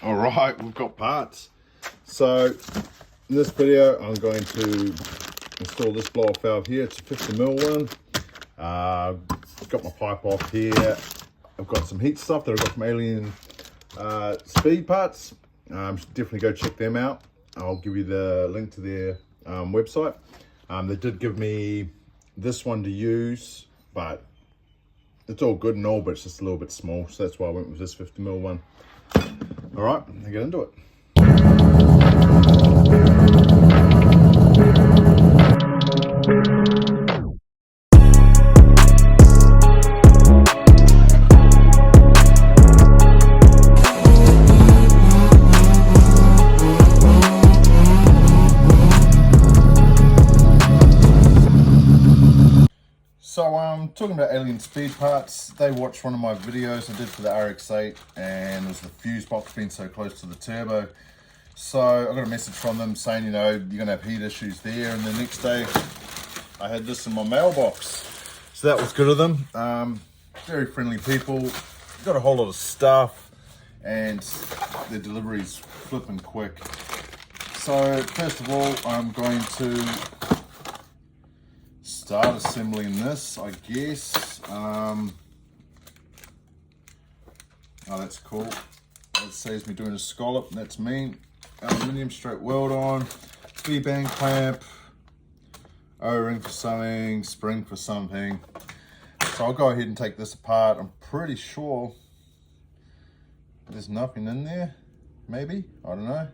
All right, we've got parts. So in this video, I'm going to install this blow off valve here. It's a 50mm one. Got my pipe off here. I've got some heat stuff that I've got from Alien Speed Parts. Definitely go check them out. I'll give you the link to their website. They did give me this one to use, but it's all good and all, but it's just a little bit small, so that's why I went with this 50mm one. All right, let's get into it. So talking about Alien Speed Parts, they watched one of my videos I did for the rx8, and it was the fuse box being so close to the turbo. So I got a message from them saying, you know, you're gonna have heat issues there, and the next day I had this in my mailbox. So that was good of them. Very friendly people, got a whole lot of stuff, and their delivery's flipping quick. So first of all, I'm going to start assembling this, I guess. Oh, that's cool. That saves me doing a scallop, that's me. Aluminium straight weld on, V-bang clamp, O-ring for something, spring for something. So I'll go ahead and take this apart. I'm pretty sure there's nothing in there, maybe, I don't know.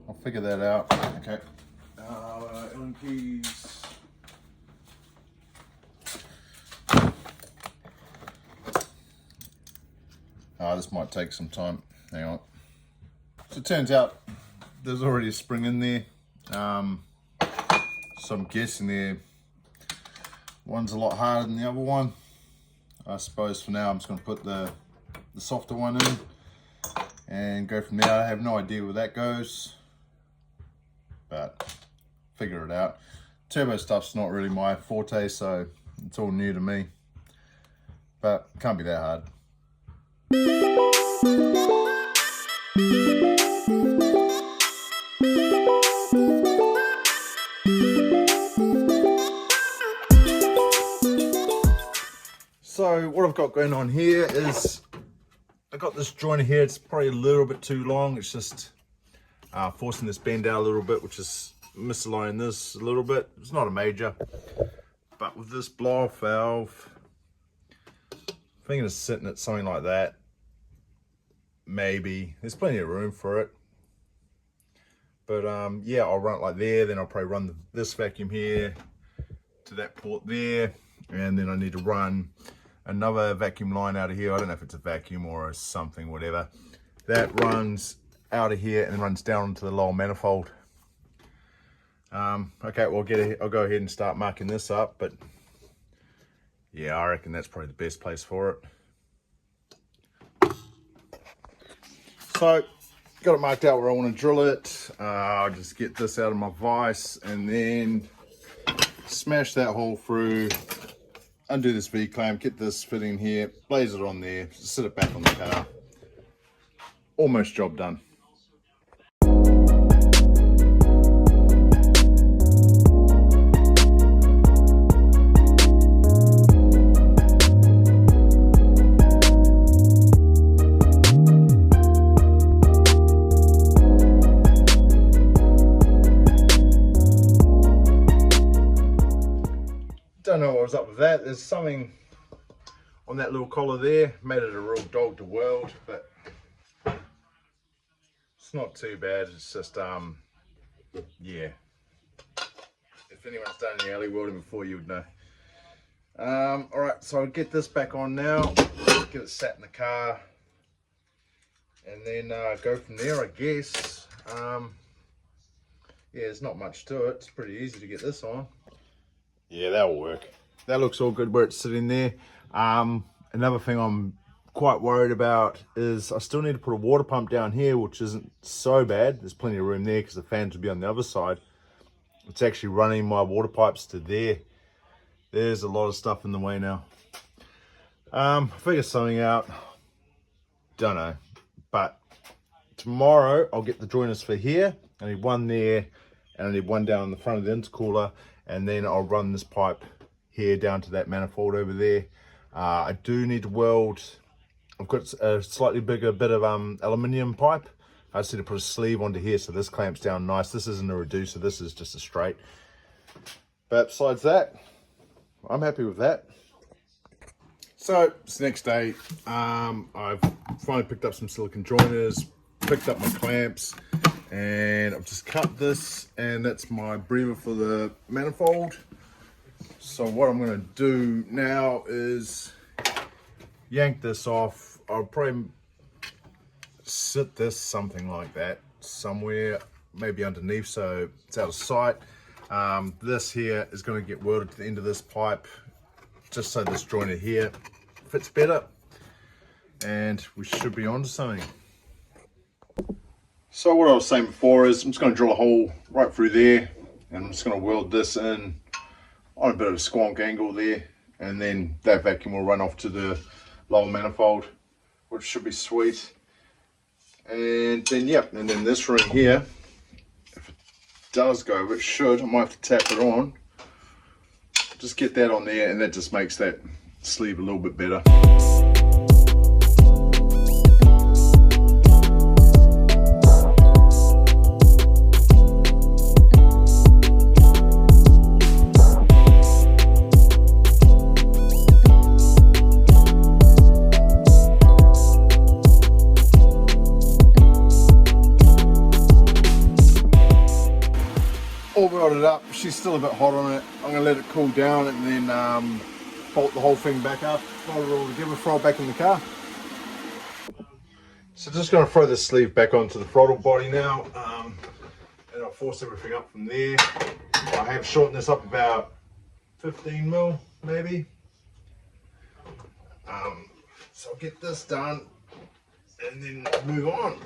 I'll figure that out. Okay. Allen keys. This might take some time. Hang on. So it turns out there's already a spring in there. So I'm guessing there one's a lot harder than the other one. I suppose for now I'm just going to put the softer one in and go from there. I have no idea where that goes, but figure it out. Turbo stuff's not really my forte, so it's all new to me, but can't be that hard. So what I've got going on here is I got this joint here. It's probably a little bit too long. It's just forcing this bend out a little bit, which is misaligning this a little bit. It's not a major, but with this blow off valve, I think it's sitting at something like that. Maybe there's plenty of room for it, but yeah, I'll run it like there. Then I'll probably run this vacuum here to that port there, and then I need to run another vacuum line out of here. I don't know if it's a vacuum or something, whatever. That runs out of here and then runs down into the lower manifold. Okay, well, I'll go ahead and start marking this up, but yeah, I reckon that's probably the best place for it. So, got it marked out where I want to drill it. I'll just get this out of my vise and then smash that hole through, undo this V-clamp, get this fitting here, blaze it on there, sit it back on the car. Almost job done. Don't know what was up with that. There's something on that little collar there, made it a real dog to weld, but it's not too bad. It's just yeah, if anyone's done any alley welding before, you would know. All right, so I'll get this back on now, get it sat in the car, and then go from there, I guess. Yeah, there's not much to it. It's pretty easy to get this on. Yeah, that'll work. That looks all good where it's sitting there. Another thing I'm quite worried about is I still need to put a water pump down here, which isn't so bad. There's plenty of room there because the fans will be on the other side. It's actually running my water pipes to there. There's a lot of stuff in the way now. Figure something out. Don't know. but tomorrow I'll get the joiners for here. I need one there, and I need one down in the front of the intercooler, and then I'll run this pipe here down to that manifold over there. I do need to weld. I've got a slightly bigger bit of aluminium pipe. I just need to put a sleeve onto here so this clamps down nice. This isn't a reducer, this is just a straight. But besides that, I'm happy with that. So it's the next day. I've finally picked up some silicone joiners, picked up my clamps, and I've just cut this, and that's my breather for the manifold. So what I'm going to do now is yank this off. I'll probably sit this something like that somewhere, maybe underneath, so it's out of sight. This here is going to get welded to the end of this pipe, just so this joiner here fits better, and we should be on to something. So what I was saying before is I'm just going to drill a hole right through there, and I'm just going to weld this in on a bit of a squonk angle there, and then that vacuum will run off to the lower manifold, which should be sweet. And then yep, and then this ring here, if it does go, which should, I might have to tap it on, just get that on there, and that just makes that sleeve a little bit better. All welded up, she's still a bit hot on it. I'm going to let it cool down and then bolt the whole thing back up, bolt it all together, throw it back in the car. So just going to throw this sleeve back onto the throttle body now, and I'll force everything up from there. I have shortened this up about 15 mil maybe. So I'll get this done and then move on.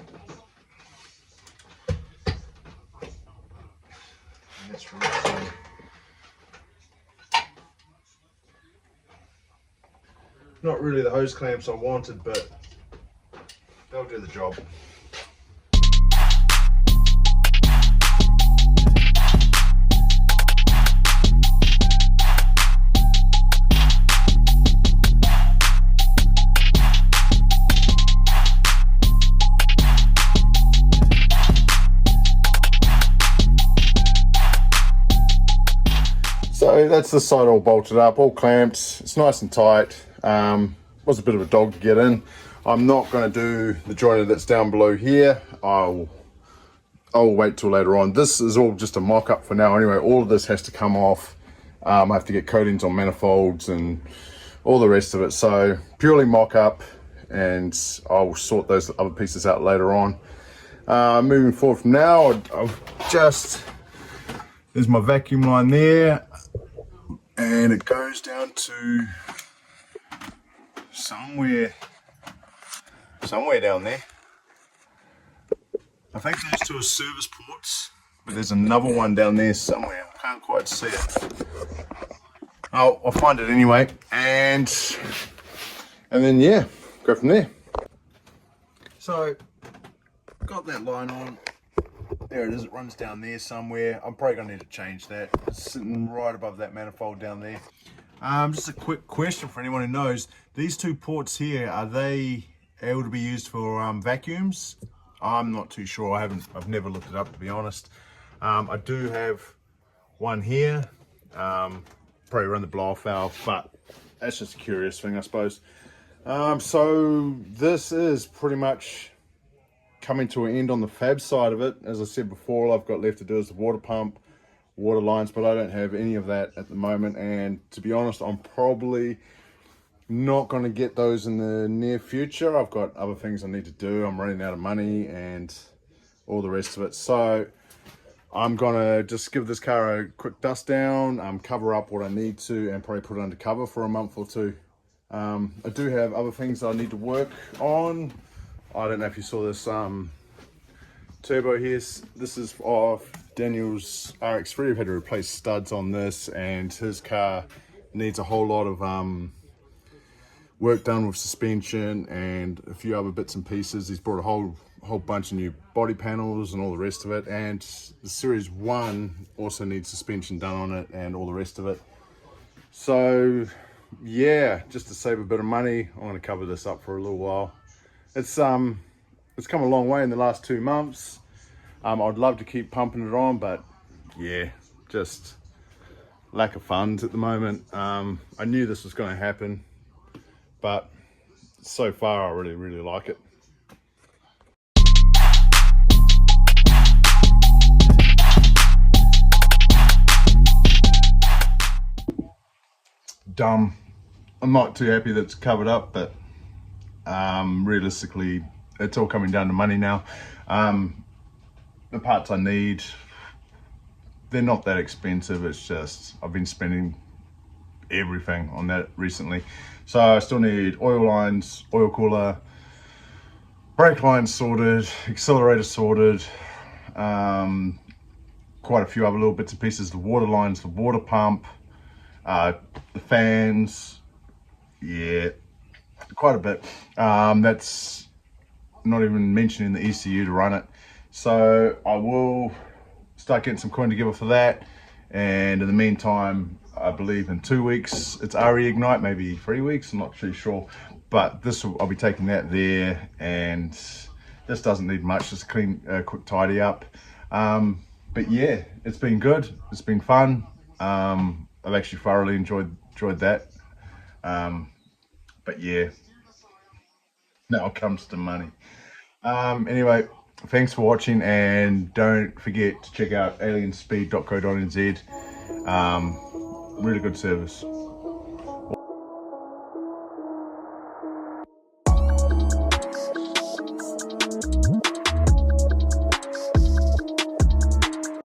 That's really not really the hose clamps I wanted, but they'll do the job. So that's the side all bolted up, all clamps, it's nice and tight. Was a bit of a dog to get in. I'm not going to do the joiner that's down below here. I'll wait till later on. This is all just a mock-up for now anyway. All of this has to come off. I have to get coatings on manifolds and all the rest of it. So purely mock-up, and I'll sort those other pieces out later on. Moving forward from now, there's my vacuum line there, and it goes down to somewhere down there. I think those two are service ports, but there's another one down there somewhere. I can't quite see it. I'll find it anyway, and then yeah, go from there. So got that line on. There it is, it runs down there somewhere. I'm probably gonna need to change that. It's sitting right above that manifold down there. Just a quick question for anyone who knows, these two ports here, are they able to be used for vacuums? I'm not too sure. I've never looked it up, to be honest. I do have one here, probably run the blow off valve, but that's just a curious thing, I suppose. So this is pretty much coming to an end on the fab side of it. As I said before, all I've got left to do is the water pump, water lines, but I don't have any of that at the moment, and to be honest, I'm probably not going to get those in the near future. I've got other things I need to do. I'm running out of money and all the rest of it, so I'm gonna just give this car a quick dust down, cover up what I need to, and probably put it under cover for a month or two. I do have other things I need to work on. I don't know if you saw this turbo here. This is off Daniel's rx8. I've had to replace studs on this, and his car needs a whole lot of work done with suspension and a few other bits and pieces. He's brought a whole bunch of new body panels and all the rest of it, and the Series 1 also needs suspension done on it and all the rest of it. So yeah, just to save a bit of money, I'm going to cover this up for a little while. It's come a long way in the last 2 months. I'd love to keep pumping it on, but yeah, just lack of funds at the moment. I knew this was going to happen, but so far I really like it. Dumb. I'm not too happy that it's covered up, but realistically it's all coming down to money now. The parts I need, they're not that expensive. It's just I've been spending everything on that recently. So I still need oil lines, oil cooler, brake lines sorted, accelerator sorted, quite a few other little bits and pieces, the water lines, the water pump, the fans, yeah, quite a bit. That's not even mentioning the ECU to run it. So I will start getting some coin together for that, and in the meantime, I believe in 2 weeks it's rx8, maybe 3 weeks, I'm not too sure, but I'll be taking that there, and this doesn't need much, just a clean, quick tidy up. But yeah, it's been good, it's been fun. I've actually thoroughly enjoyed that. But yeah, now it comes to money. Anyway, thanks for watching, and don't forget to check out alienspeed.co.nz. Really good service.